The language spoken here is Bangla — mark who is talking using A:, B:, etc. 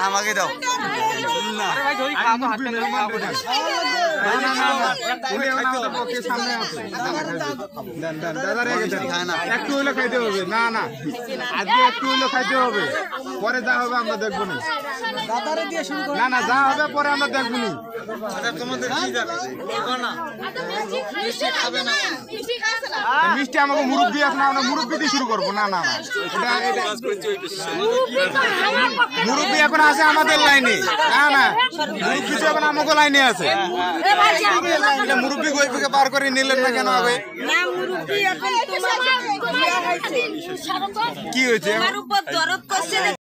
A: আমাকে দাও
B: একটু হইলে খাইতে হবে না না আজকে একটু হইলে খাইতে হবে পরে যা হবে আমরা দেখবো না না না যা হবে পরে আমরা দেখবো না মিষ্টি আমাকে মুরব্বী আছে না আমরা মুরব্বী দিয়ে শুরু করবো না না না মুরব্বী এখন আছে আমাদের লাইনে না না মুরব্বী এখন আমাকে লাইনে আছে মুরব্বী গরিবকে পার করে নিলেন না কেন হবে কি হয়েছে